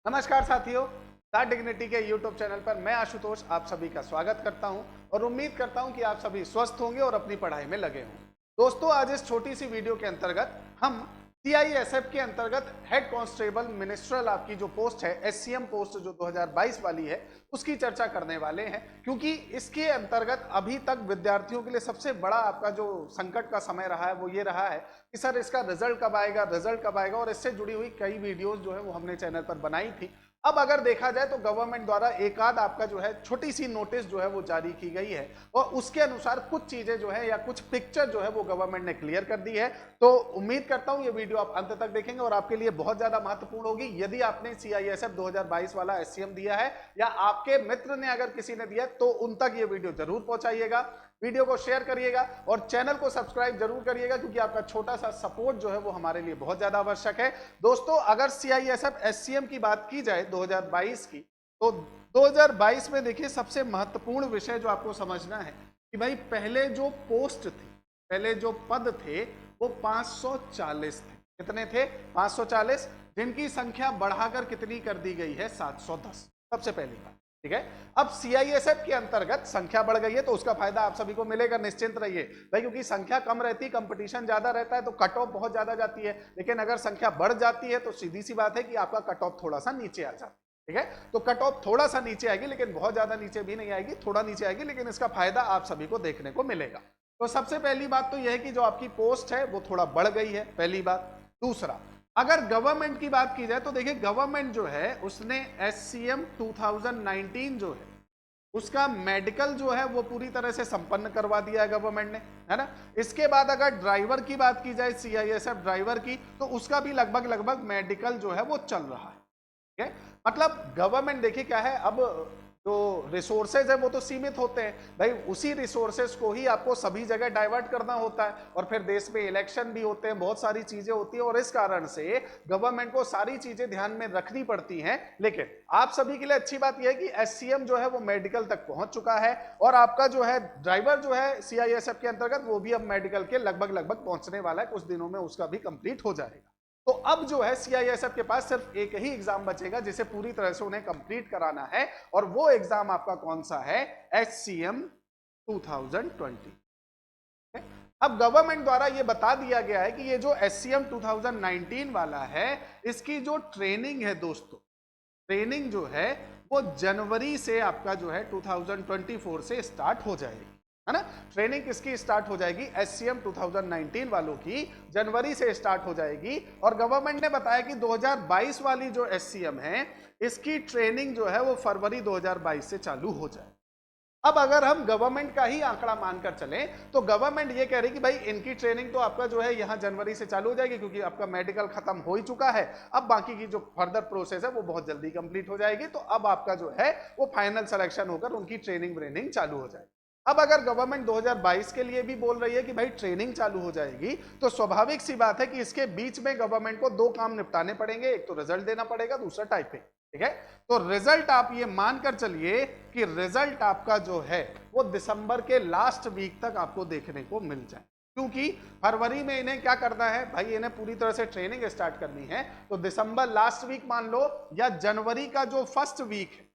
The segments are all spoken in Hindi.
नमस्कार साथियों, द डिग्निटी के YouTube चैनल पर मैं आशुतोष आप सभी का स्वागत करता हूं और उम्मीद करता हूं कि आप सभी स्वस्थ होंगे और अपनी पढ़ाई में लगे हों। दोस्तों, आज इस छोटी सी वीडियो के अंतर्गत हम सीआईएसएफ के अंतर्गत हेड कांस्टेबल मिनिस्ट्रल आपकी जो पोस्ट है एससीएम पोस्ट जो 2022 वाली है उसकी चर्चा करने वाले हैं, क्योंकि इसके अंतर्गत अभी तक विद्यार्थियों के लिए सबसे बड़ा आपका जो संकट का समय रहा है वो ये रहा है कि सर इसका रिजल्ट कब आएगा और इससे जुड़ी हुई कई वीडियोस जो है वो हमने चैनल पर बनाई थी। अब अगर देखा जाए तो गवर्नमेंट द्वारा एक आध आपका जो है छोटी सी नोटिस जो है वो जारी की गई है और उसके अनुसार कुछ चीजें जो है या कुछ पिक्चर जो है वो गवर्नमेंट ने क्लियर कर दी है। तो उम्मीद करता हूं ये वीडियो आप अंत तक देखेंगे और आपके लिए बहुत ज्यादा महत्वपूर्ण होगी। यदि आपने सीआईएसएफ 2022 वाला एससीएम दिया है या आपके मित्र ने अगर किसी ने दिया तो उन तक ये वीडियो जरूर पहुंचाइएगा, वीडियो को शेयर करिएगा और चैनल को सब्सक्राइब जरूर करिएगा, क्योंकि आपका छोटा सा सपोर्ट जो है वो हमारे लिए बहुत ज्यादा आवश्यक है। दोस्तों, अगर सीआईएसएफ एससीएम की बात की जाए 2022 की, तो 2022 में देखिए सबसे महत्वपूर्ण विषय जो आपको समझना है कि भाई पहले जो पोस्ट थी, पहले जो पद थे वो 540 थे। कितने थे? 540, जिनकी संख्या बढ़ाकर कितनी कर दी गई है? 710। सबसे पहली बात, ठीक है। अब सीआईएसएफ के अंतर्गत संख्या बढ़ गई है तो उसका फायदा आप सभी को मिलेगा, निश्चिंत रहिए भाई, क्योंकि संख्या कम रहती, कंपटीशन ज्यादा रहता है तो कट ऑफ बहुत ज्यादा जाती है। लेकिन अगर संख्या बढ़ जाती है तो सीधी सी बात है कि आपका कट ऑफ थोड़ा सा नीचे आ जाता है, ठीक है। तो कट ऑफ थोड़ा सा नीचे आएगी, लेकिन बहुत ज्यादा नीचे भी नहीं आएगी, थोड़ा नीचे आएगी, लेकिन इसका फायदा आप सभी को देखने को मिलेगा। तो सबसे पहली बात तो यह है कि जो आपकी पोस्ट है वो थोड़ा बढ़ गई है, पहली बात। दूसरा, अगर गवर्नमेंट की बात की जाए तो देखिए गवर्नमेंट जो है उसने एससीएम 2019 जो है उसका मेडिकल जो है वो पूरी तरह से संपन्न करवा दिया है गवर्नमेंट ने, है ना। इसके बाद अगर ड्राइवर की बात की जाए, सीआईएसएफ ड्राइवर की, तो उसका भी लगभग मेडिकल जो है वो चल रहा है, ठीक है। मतलब गवर्नमेंट देखिए क्या है, अब जो रिसोर्सेज है वो तो सीमित होते हैं भाई, उसी रिसोर्सेज को ही आपको सभी जगह डाइवर्ट करना होता है और फिर देश में इलेक्शन भी होते हैं, बहुत सारी चीजें होती हैं और इस कारण से गवर्नमेंट को सारी चीजें ध्यान में रखनी पड़ती हैं। लेकिन आप सभी के लिए अच्छी बात यह है कि एससीएम जो है वो मेडिकल तक पहुंच चुका है और आपका जो है ड्राइवर जो है सीआईएसएफ के अंतर्गत वो भी अब मेडिकल के लगभग पहुंचने वाला है, कुछ दिनों में उसका भी कंप्लीट हो जाएगा। तो अब जो है सीआईएसएफ के पास सिर्फ एक ही एग्जाम बचेगा जिसे पूरी तरह से उन्हें कंप्लीट कराना है और वो एग्जाम आपका कौन सा है? एचसीएम 2020। अब गवर्नमेंट द्वारा ये बता दिया गया है कि ये जो एचसीएम 2019 वाला है इसकी जो ट्रेनिंग है दोस्तों, ट्रेनिंग जो है वो जनवरी से आपका जो है 2024 से स्टार्ट हो जाएगी, है ना। ट्रेनिंग किसकी स्टार्ट हो जाएगी? एससीएम 2019 वालों की जनवरी से स्टार्ट हो जाएगी और गवर्नमेंट ने बताया कि 2022 वाली जो एससीएम है इसकी ट्रेनिंग जो है वो फरवरी 2022 से चालू हो जाए। अब अगर हम गवर्नमेंट का ही आंकड़ा मानकर चलें तो गवर्नमेंट ये कह रही कि भाई इनकी ट्रेनिंग तो आपका जो है यहां जनवरी से चालू हो जाएगी, क्योंकि आपका मेडिकल खत्म हो ही चुका है। अब बाकी की जो फर्दर प्रोसेस है वो बहुत जल्दी कंप्लीट हो जाएगी, तो अब आपका जो है वो फाइनल सिलेक्शन होकर उनकी ट्रेनिंग चालू हो जाएगी। अब अगर गवर्नमेंट 2022 के लिए भी बोल रही है कि भाई ट्रेनिंग चालू हो जाएगी, तो स्वाभाविक सी बात है कि इसके बीच में गवर्नमेंट को दो काम निपटाने पड़ेंगे, एक तो रिजल्ट देना पड़ेगा, दूसरा टाइपिंग, ठीक है। तो रिजल्ट आप ये मानकर चलिए कि रिजल्ट आपका जो है वो दिसंबर के लास्ट वीक तक आपको देखने को मिल जाए, क्योंकि फरवरी में इन्हें क्या करना है भाई, इन्हें पूरी तरह से ट्रेनिंग स्टार्ट करनी है। तो दिसंबर लास्ट वीक मान लो या जनवरी का जो फर्स्ट वीक है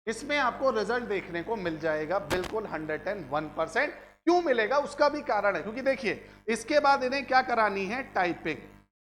इसमें आपको रिजल्ट देखने को मिल जाएगा, बिल्कुल 101%। क्यों मिलेगा उसका भी कारण है, क्योंकि देखिए इसके बाद इन्हें क्या करानी है? टाइपिंग,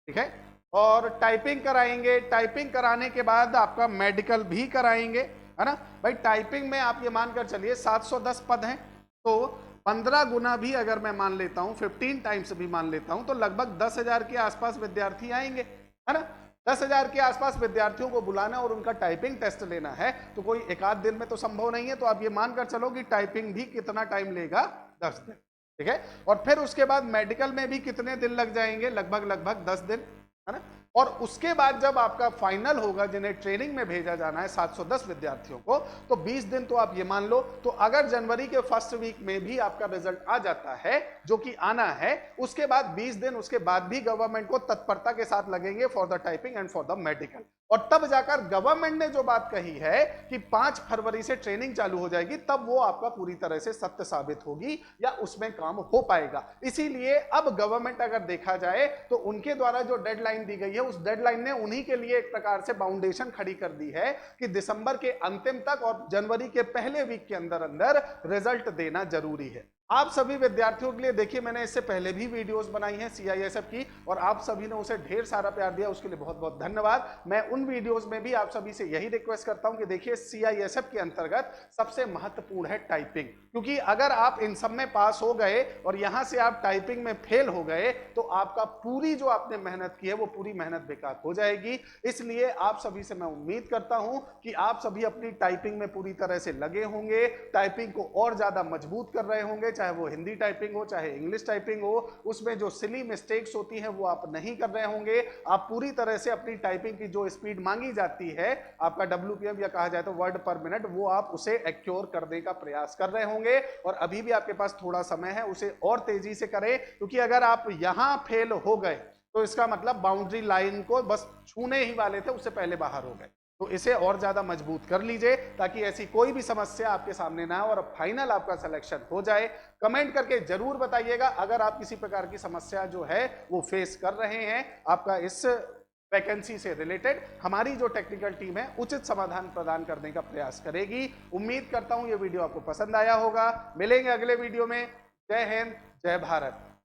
ठीक है। और टाइपिंग कराएंगे, टाइपिंग कराने के बाद आपका मेडिकल भी कराएंगे, है ना भाई। टाइपिंग में आप ये मानकर चलिए 710 पद हैं, तो 15 गुना भी अगर मैं मान लेता हूं, 15 टाइम्स भी मान लेता हूं, तो लगभग 10,000 के आसपास विद्यार्थी आएंगे, है ना। 10,000 के आसपास विद्यार्थियों को बुलाना और उनका टाइपिंग टेस्ट लेना है, तो कोई एक आध दिन में तो संभव नहीं है। तो आप ये मानकर चलो कि टाइपिंग भी कितना टाइम लेगा? 10 दिन, ठीक है। और फिर उसके बाद मेडिकल में भी कितने दिन लग जाएंगे? लगभग 10 दिन, है ना। और उसके बाद जब आपका फाइनल होगा, जिन्हें ट्रेनिंग में भेजा जाना है 710 विद्यार्थियों को, तो 20 दिन तो आप ये मान लो। तो अगर जनवरी के फर्स्ट वीक में भी आपका रिजल्ट आ जाता है, जो कि आना है, उसके बाद 20 दिन उसके बाद भी गवर्नमेंट को तत्परता के साथ लगेंगे for the typing and for the medical. और तब जाकर गवर्नमेंट ने जो बात कही है कि 5 फरवरी से ट्रेनिंग चालू हो जाएगी, तब वो आपका पूरी तरह से सत्य साबित होगी या उसमें काम हो पाएगा। इसीलिए अब गवर्नमेंट अगर देखा जाए तो उनके द्वारा जो डेडलाइन दी गई है, उस डेडलाइन ने उन्हीं के लिए एक प्रकार से बाउंडेशन खड़ी कर दी है कि दिसंबर के अंतिम तक और जनवरी के पहले वीक के अंदर अंदर रिजल्ट देना जरूरी है। आप सभी विद्यार्थियों के लिए देखिए, मैंने इससे पहले भी वीडियोस बनाई हैं CISF की और आप सभी ने उसे ढेर सारा प्यार दिया, उसके लिए बहुत बहुत धन्यवाद। मैं उन वीडियोस में भी आप सभी से यही रिक्वेस्ट करता हूं कि देखिए CISF के अंतर्गत सबसे महत्वपूर्ण है टाइपिंग, क्योंकि अगर आप इन सब में पास हो गए और यहां से आप टाइपिंग में फेल हो गए तो आपका पूरी जो आपने मेहनत की है वो पूरी मेहनत बेकार हो जाएगी। इसलिए आप सभी से मैं उम्मीद करता हूं कि आप सभी अपनी टाइपिंग में पूरी तरह से लगे होंगे, टाइपिंग को और ज्यादा मजबूत कर रहे होंगे, चाहे वो हिंदी टाइपिंग हो चाहे इंग्लिश टाइपिंग हो, उसमें जो सिली मिस्टेक्स होती हैं वो आप नहीं कर रहे होंगे। आप पूरी तरह से अपनी टाइपिंग की जो स्पीड मांगी जाती है, आपका WPM या कहा जाए तो वर्ड पर मिनट, वो आप उसे एक्योर करने का प्रयास कर रहे होंगे। और अभी भी आपके पास थोड़ा समय है, उसे और तेजी से करें, क्योंकि अगर आप यहां फेल हो गए तो इसका मतलब बाउंड्री लाइन को बस छूने ही वाले थे, उससे पहले बाहर हो गए। तो इसे और ज्यादा मजबूत कर लीजिए ताकि ऐसी कोई भी समस्या आपके सामने ना हो और फाइनल आपका सिलेक्शन हो जाए। कमेंट करके जरूर बताइएगा अगर आप किसी प्रकार की समस्या जो है वो फेस कर रहे हैं, आपका इस वैकेंसी से रिलेटेड हमारी जो टेक्निकल टीम है उचित समाधान प्रदान करने का प्रयास करेगी। उम्मीद करता हूं ये वीडियो आपको पसंद आया होगा। मिलेंगे अगले वीडियो में। जय हिंद, जय भारत।